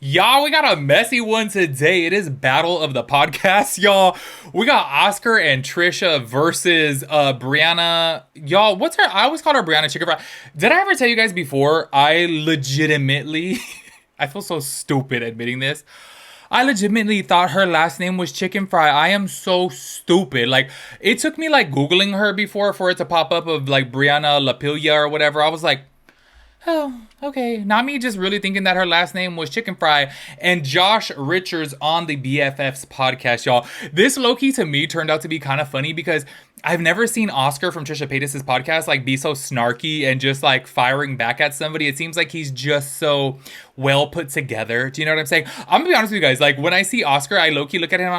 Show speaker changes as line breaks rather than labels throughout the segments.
Y'all, we got a messy one today. It is Battle of the Podcast, y'all. We got Oscar and Trisha versus Brianna. Y'all, what's her? I always called her Brianna Chicken Fry. Did I ever tell you guys before? I legitimately, I feel so stupid admitting this. I legitimately thought her last name was Chicken Fry. I am so stupid. Like, it took me like Googling her before for it to pop up of like Brianna Lapilia or whatever. I was like, oh, okay. Not me just really thinking that her last name was Chicken Fry. And Josh Richards on the BFFs podcast, y'all. This low-key to me turned out to be kind of funny because I've never seen Oscar from Trisha Paytas' podcast like be so snarky and just like firing back at somebody. It seems like he's just so well put together. Do you know what I'm saying? I'm gonna be honest with you guys. Like when I see Oscar, I low-key look at him.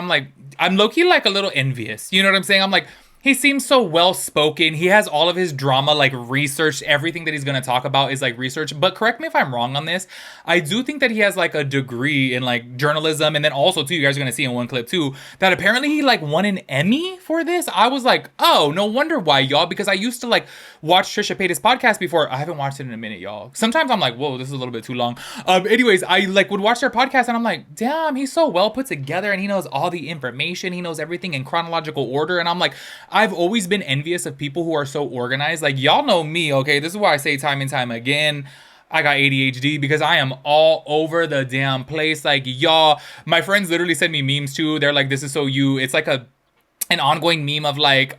I'm low-key like a little envious. You know what I'm saying? I'm like, he seems so well spoken. He has all of his drama like researched. Everything that he's going to talk about is like research. But correct me if I'm wrong on this. I do think that he has like a degree in like journalism. And then also too, you guys are going to see in one clip too, that apparently he like won an Emmy for this. I was like, oh, no wonder why, y'all. Because I used to like watch Trisha Paytas' podcast before. I haven't watched it in a minute, y'all. Sometimes I'm like, whoa, this is a little bit too long. Anyways, I like would watch their podcast and I'm like, damn, he's so well put together and he knows all the information. He knows everything in chronological order. And I'm like, I've always been envious of people who are so organized. Like, y'all know me, okay? This is why I say time and time again, I got ADHD because I am all over the damn place. Like, y'all, my friends literally send me memes too. They're like, this is so you. It's like an ongoing meme of like,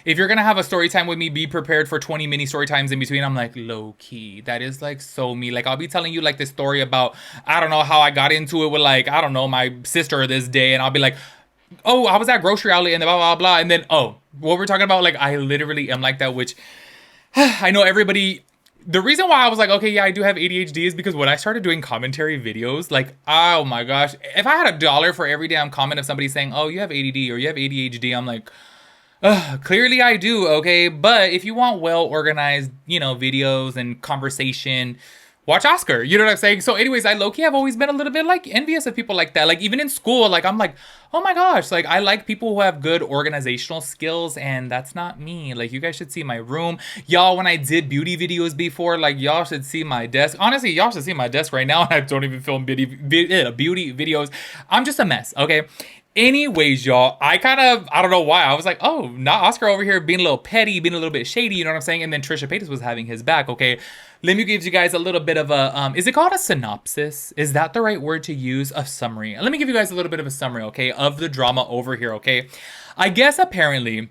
if you're gonna have a story time with me, be prepared for 20 mini story times in between. I'm like, low key. That is like so me. Like, I'll be telling you like this story about, I don't know how I got into it with like, I don't know, my sister this day. And I'll be like, oh, I was at grocery outlet and blah, blah, blah. And then, oh, what we're talking about, like, I literally am like that, which I know everybody. The reason why I was like, okay, yeah, I do have ADHD is because when I started doing commentary videos, like, oh my gosh, if I had $1 for every damn comment of somebody saying, oh, you have ADD or you have ADHD, I'm like, clearly I do, okay? But if you want well organized, you know, videos and conversation, watch Oscar. You know what I'm saying? So anyways, I low-key have always been a little bit like envious of people like that. Like even in school, like I'm like, oh my gosh, like I like people who have good organizational skills and that's not me. Like you guys should see my room. Y'all, when I did beauty videos before, like y'all should see my desk. Honestly, y'all should see my desk right now. I don't even film beauty videos. I'm just a mess, okay? Anyways, y'all, I don't know why. I was like, oh, not Oscar over here being a little petty, being a little bit shady, you know what I'm saying? And then Trisha Paytas was having his back, okay? Let me give you guys a little bit of a, is it called a synopsis? Is that the right word to use? A summary. Let me give you guys a little bit of a summary, okay, of the drama over here, okay? I guess apparently,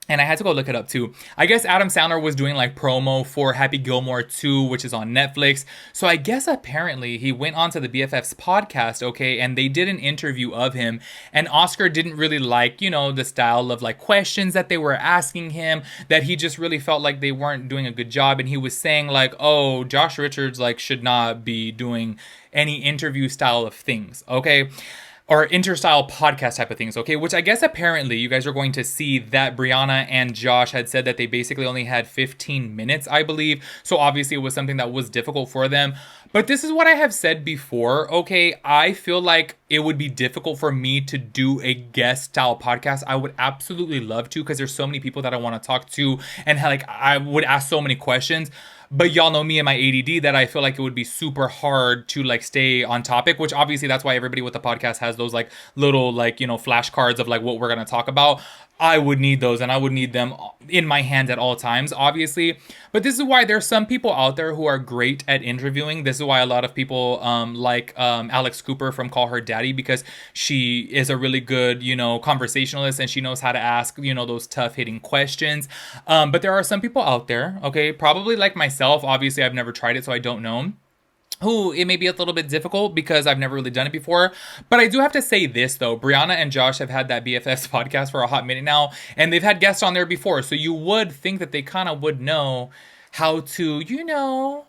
and I had to go look it up too. I guess Adam Sandler was doing like promo for Happy Gilmore 2, which is on Netflix. So I guess apparently he went onto the BFFs podcast, okay, and they did an interview of him. And Oscar didn't really like, you know, the style of like questions that they were asking him, that he just really felt like they weren't doing a good job. And he was saying like, oh, Josh Richards like should not be doing any interview style of things, okay? Or interstyle podcast type of things, okay? Which I guess apparently you guys are going to see that Brianna and Josh had said that they basically only had 15 minutes, I believe. So obviously it was something that was difficult for them. But this is what I have said before, okay? I feel like it would be difficult for me to do a guest style podcast. I would absolutely love to because there's so many people that I want to talk to and like I would ask so many questions. But y'all know me and my ADD that I feel like it would be super hard to like stay on topic, which obviously that's why everybody with the podcast has those like little like, you know, flashcards of like what we're going to talk about. I would need those and I would need them in my hands at all times, obviously. But this is why there's some people out there who are great at interviewing. This is why a lot of people like Alex Cooper from Call Her Daddy, because she is a really good, you know, conversationalist and she knows how to ask, you know, those tough hitting questions. But there are some people out there, okay, probably like myself. Obviously, I've never tried it, so I don't know, who it may be a little bit difficult because I've never really done it before. But I do have to say this though, Brianna and Josh have had that BFFs podcast for a hot minute now, and they've had guests on there before. So you would think that they kind of would know how to, you know,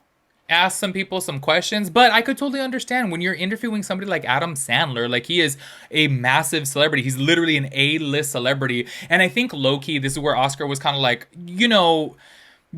ask some people some questions. But I could totally understand when you're interviewing somebody like Adam Sandler, like he is a massive celebrity. He's literally an A-list celebrity. And I think low-key, this is where Oscar was kind of like, you know,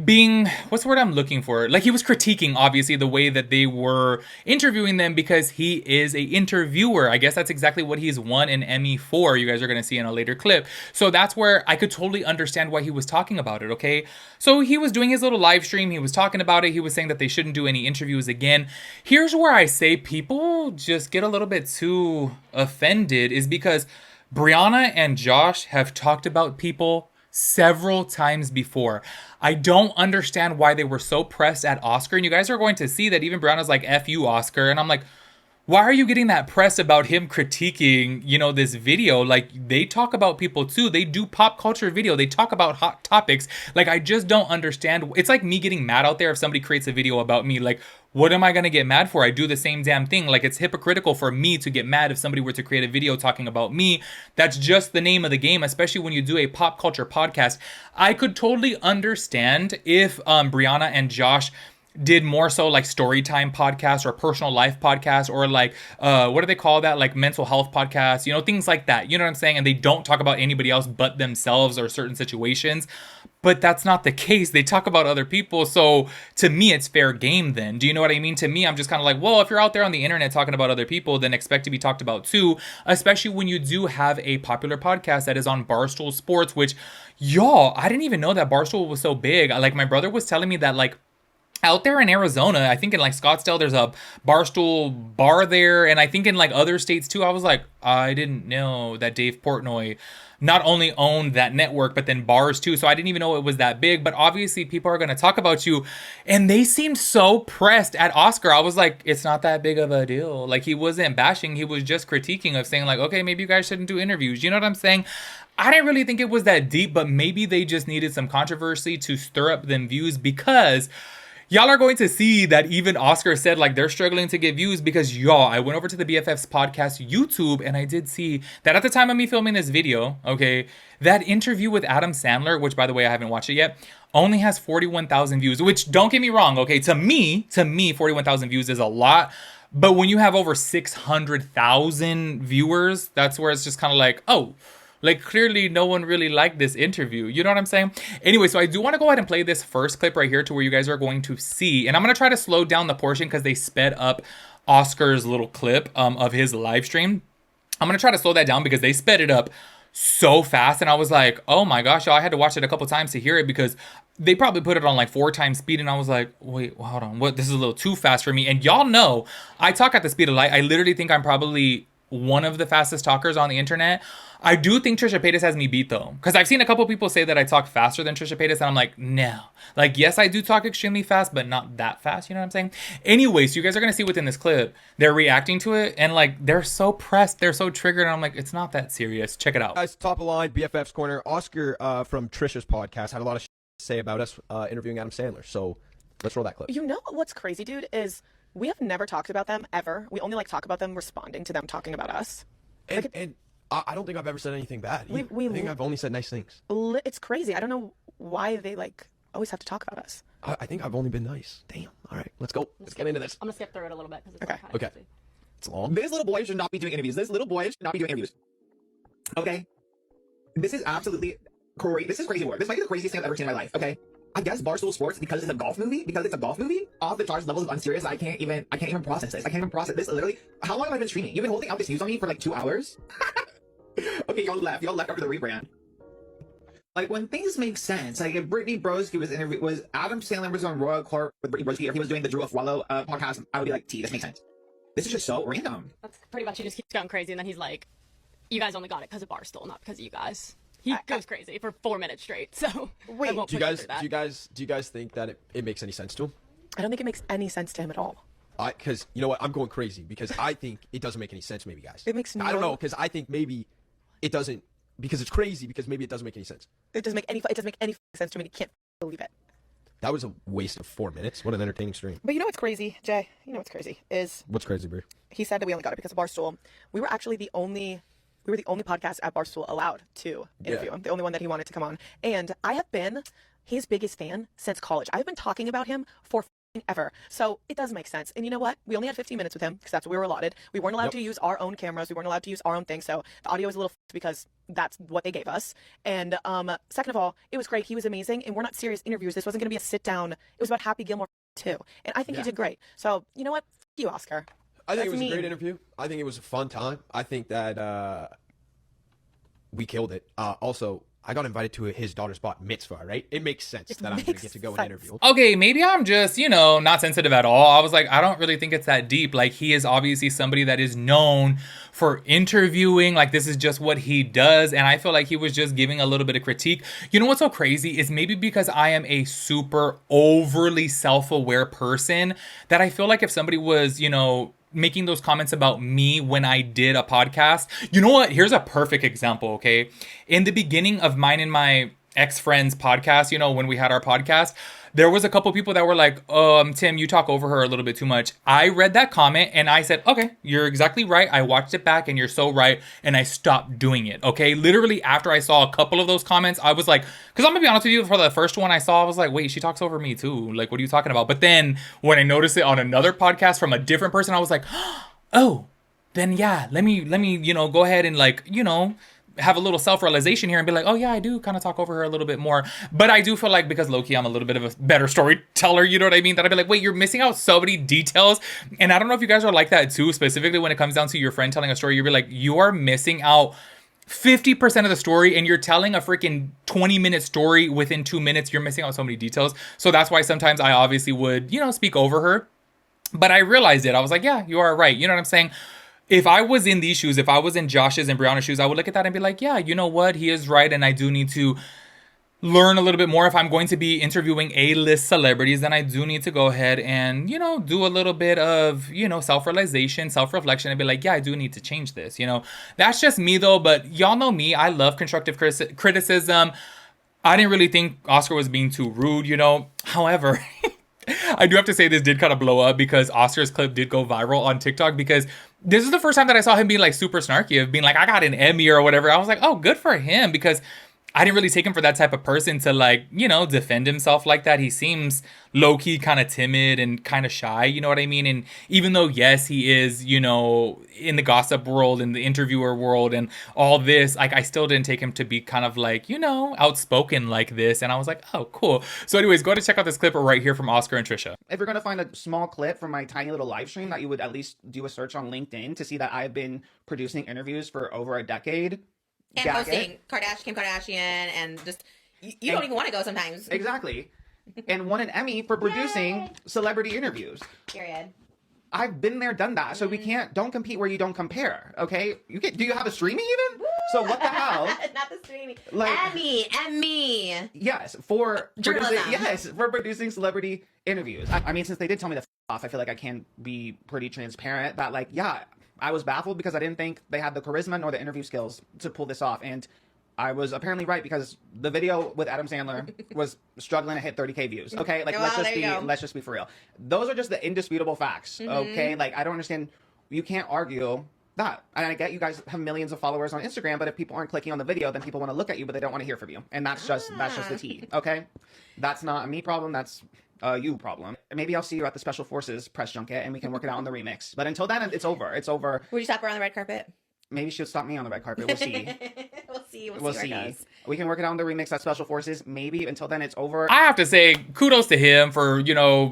being, what's the word I'm looking for? Like, he was critiquing obviously the way that they were interviewing them, because he is a interviewer. I guess that's exactly what he's won an Emmy for. You guys are going to see in a later clip. So that's where I could totally understand why he was talking about it. Okay, so he was doing his little live stream, he was talking about it, he was saying that they shouldn't do any interviews again. Here's where I say people just get a little bit too offended, is because Brianna and Josh have talked about people several times before. I don't understand why they were so pressed at Oscar. And you guys are going to see that even Brianna's like, F you, Oscar. And I'm like, why are you getting that press about him critiquing, this video? Like, they talk about people too. They do pop culture video. They talk about hot topics. Like, I just don't understand. It's like me getting mad out there if somebody creates a video about me. Like, what am I going to get mad for? I do the same damn thing. Like, it's hypocritical for me to get mad if somebody were to create a video talking about me. That's just the name of the game, especially when you do a pop culture podcast. I could totally understand if Brianna and Josh did more so like story time podcasts or personal life podcasts, or like what do they call that, like mental health podcasts, things like that, you know what I'm saying, and they don't talk about anybody else but themselves or certain situations. But that's not the case. They talk about other people. So to me, it's fair game then. Do you know what I mean? To me, I'm just kind of like, well, if you're out there on the internet talking about other people, then expect to be talked about too, especially when you do have a popular podcast that is on Barstool Sports, which, y'all, I didn't even know that Barstool was so big. Like, my brother was telling me that, like, out there in Arizona, I think in like Scottsdale, there's a Barstool bar there. And I think in like other states too. I was like, I didn't know that Dave Portnoy not only owned that network, but then bars too. So I didn't even know it was that big. But obviously people are going to talk about you. And they seemed so pressed at Oscar. I was like, it's not that big of a deal. Like, he wasn't bashing. He was just critiquing, of saying like, okay, maybe you guys shouldn't do interviews. You know what I'm saying? I didn't really think it was that deep, but maybe they just needed some controversy to stir up them views, because y'all are going to see that even Oscar said like they're struggling to get views, because y'all, I went over to the BFFs podcast YouTube and I did see that at the time of me filming this video, okay, that interview with Adam Sandler, which by the way, I haven't watched it yet, only has 41,000 views, which, don't get me wrong, okay, to me, 41,000 views is a lot. But when you have over 600,000 viewers, that's where it's just kind of like, oh, like, clearly no one really liked this interview. You know what I'm saying? Anyway, so I do want to go ahead and play this first clip right here to where you guys are going to see. And I'm going to try to slow down the portion because they sped up Oscar's little clip of his live stream. I'm going to try to slow that down because they sped it up so fast. And I was like, oh my gosh, y'all, I had to watch it a couple times to hear it, because they probably put it on like 4 times speed. And I was like, wait, hold on. What? This is a little too fast for me. And y'all know, I talk at the speed of light. I literally think I'm probably one of the fastest talkers on the internet. I do think Trisha Paytas has me beat though, because I've seen a couple people say that I talk faster than Trisha Paytas, and I'm like, no. Like, yes, I do talk extremely fast, but not that fast, you know what I'm saying? Anyway, so you guys are going to see within this clip, they're reacting to it, and like, they're so pressed, they're so triggered, and I'm like, it's not that serious. Check it out.
Guys, top of the line, BFF's Corner. Oscar from Trisha's podcast had a lot of to say about us interviewing Adam Sandler, so let's roll that clip.
You know what's crazy, dude, is we have never talked about them, ever. We only like talk about them responding to them talking about us.
And I don't think I've ever said anything bad. I think I've only said nice things.
It's crazy. I don't know why they like always have to talk about us.
I think I've only been nice. Damn. All right, let's go. Let's get into this.
I'm gonna skip through it a little bit because it's
Okay.
kind of crazy.
It's long.
This little boy should not be doing interviews. This little boy should not be doing interviews. Okay? This is absolutely crazy. This is crazy work. This might be the craziest thing I've ever seen in my life. Okay? I guess Barstool Sports, because it's a golf movie, off the charts levels of unserious. I can't even process this. I can't even process this. Literally, how long have I been streaming? You've been holding out this news on me for like 2 hours? Okay, y'all left after the rebrand. Like, when things make sense, like if Brittany Broski was Adam Sandler was on Royal Court with Brittany Broski, or he was doing the Drew Afwalo podcast, I would be like, this makes sense. This is just so random.
That's pretty much, he just keeps going crazy, and then he's like, you guys only got it because of Barstool, not because of you guys. He goes crazy for 4 minutes straight, so
wait,
do you guys think that it makes any sense to him?
I don't think it makes any sense to him at all.
Because you know what, I'm going crazy because I think it doesn't make any sense. Maybe, guys.
It makes no.
I don't know, because I think maybe it doesn't, because it's crazy, because maybe it doesn't make any sense.
It doesn't make any sense to me. I can't believe it.
That was a waste of 4 minutes. What an entertaining stream.
But you know what's crazy, Jay? You know what's crazy is
what's crazy, Brie?
He said that we only got it because of Barstool. We were actually the only podcast at Barstool allowed to interview him. The only one that he wanted to come on. And I have been his biggest fan since college. I've been talking about him for ever. So it does make sense. And you know what? We only had 15 minutes with him because that's what we were allotted. We weren't allowed to use our own cameras. We weren't allowed to use our own thing. So the audio was a little because that's what they gave us. And second of all, it was great. He was amazing. And we're not serious interviews. This wasn't going to be a sit down. It was about Happy Gilmore too. And I think he did great. So you know what? F you, Oscar.
I think
That's
it was
mean.
a great interview. I think it was a fun time. I think that we killed it. Also, I got invited to his daughter's bat mitzvah, right? It makes sense that I'm going to get to go and interview.
Okay, maybe I'm just, not sensitive at all. I was like, I don't really think it's that deep. Like, he is obviously somebody that is known for interviewing. Like, this is just what he does. And I feel like he was just giving a little bit of critique. You know what's so crazy is maybe because I am a super overly self-aware person that I feel like if somebody was, making those comments about me when I did a podcast. You know what? Here's a perfect example, okay? In the beginning of mine and my ex-friend's podcast, when we had our podcast, there was a couple people that were like, Tim, you talk over her a little bit too much. I read that comment and I said, okay, you're exactly right. I watched it back and you're so right. And I stopped doing it, okay? Literally after I saw a couple of those comments, I was like, because I'm gonna be honest with you, for the first one I saw, I was like, wait, she talks over me too. Like, what are you talking about? But then when I noticed it on another podcast from a different person, I was like, oh, then yeah, let me, go ahead and have a little self-realization here and be like, oh yeah, I do kind of talk over her a little bit more. But I do feel like because low-key I'm a little bit of a better storyteller, you know what I mean? That I'd be like, wait, you're missing out so many details. And I don't know if you guys are like that too, specifically when it comes down to your friend telling a story. You'll be like, you are missing out 50% of the story and you're telling a freaking 20-minute story within 2 minutes. You're missing out so many details. So that's why sometimes I obviously would, speak over her. But I realized it. I was like, yeah, you are right. You know what I'm saying? If I was in these shoes, if I was in Josh's and Brianna's shoes, I would look at that and be like, yeah, you know what? He is right. And I do need to learn a little bit more. If I'm going to be interviewing A-list celebrities, then I do need to go ahead and, do a little bit of, self-realization, self-reflection and be like, yeah, I do need to change this. That's just me though. But y'all know me. I love constructive criticism. I didn't really think Oscar was being too rude, However, I do have to say this did kind of blow up because Oscar's clip did go viral on TikTok because this is the first time that I saw him being like super snarky of being like, I got an Emmy or whatever. I was like, oh, good for him because I didn't really take him for that type of person to defend himself like that. He seems low-key kind of timid and kind of shy, you know what I mean? And even though, yes, he is, in the gossip world and the interviewer world and all this, I still didn't take him to be kind of outspoken like this. And I was like, oh, cool. So anyways, go to check out this clip right here from Oscar and Trisha.
If you're going to find a small clip from my tiny little live stream that you would at least do a search on LinkedIn to see that I've been producing interviews for over a decade.
And hosting Kim Kardashian and just, you don't even want to go sometimes.
Exactly. And won an Emmy for producing celebrity interviews.
Period.
I've been there, done that. So we don't compete where you don't compare. Okay? Do you have a streaming even? So what the hell?
Not the streaming. Emmy.
Yes, for
journalism.
For producing celebrity interviews. I mean, since they did tell me to off, I feel like I can be pretty transparent that I was baffled because I didn't think they had the charisma nor the interview skills to pull this off. And I was apparently right because the video with Adam Sandler was struggling to hit 30K views. Okay, let's just be for real. Those are just the indisputable facts. Okay, I don't understand. You can't argue that. And I get you guys have millions of followers on Instagram, but if people aren't clicking on the video, then people want to look at you, but they don't want to hear from you. And that's just the tea. Okay, that's not a me problem. That's you problem. Maybe I'll see you at the Special Forces press junket and we can work it out on the remix. But until then, it's over. It's over.
Would you stop her on the red carpet?
Maybe she'll stop me on the red carpet. We'll see.
We'll see.
We can work it out on the remix at Special Forces. Maybe until then, it's over.
I have to say, kudos to him for,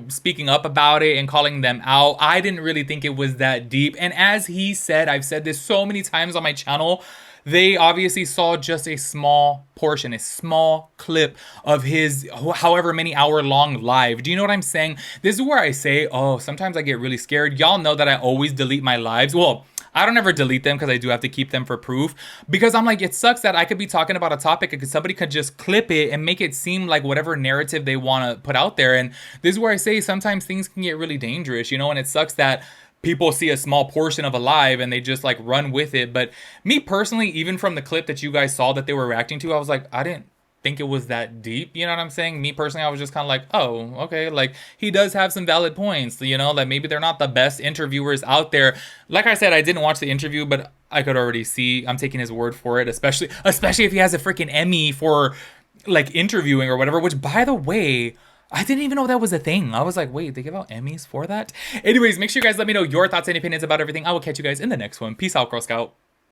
speaking up about it and calling them out. I didn't really think it was that deep. And as he said, I've said this so many times on my channel, they obviously saw just a small portion, a small clip of his however many hour long live. Do you know what I'm saying? This is where I say, oh, sometimes I get really scared. Y'all know that I always delete my lives. Well, I don't ever delete them because I do have to keep them for proof. Because I'm like, it sucks that I could be talking about a topic and somebody could just clip it and make it seem like whatever narrative they want to put out there. And this is where I say sometimes things can get really dangerous, and it sucks that people see a small portion of a live and they just run with it. But me personally, even from the clip that you guys saw that they were reacting to, I was like, I didn't think it was that deep. You know what I'm saying? Me personally, I was just kind of like, oh, okay. He does have some valid points, maybe they're not the best interviewers out there. Like I said, I didn't watch the interview, but I could already see, I'm taking his word for it, especially if he has a freaking Emmy for interviewing or whatever, which by the way, I didn't even know that was a thing. I was like, wait, they give out Emmys for that? Anyways, make sure you guys let me know your thoughts and opinions about everything. I will catch you guys in the next one. Peace out, Girl Scout.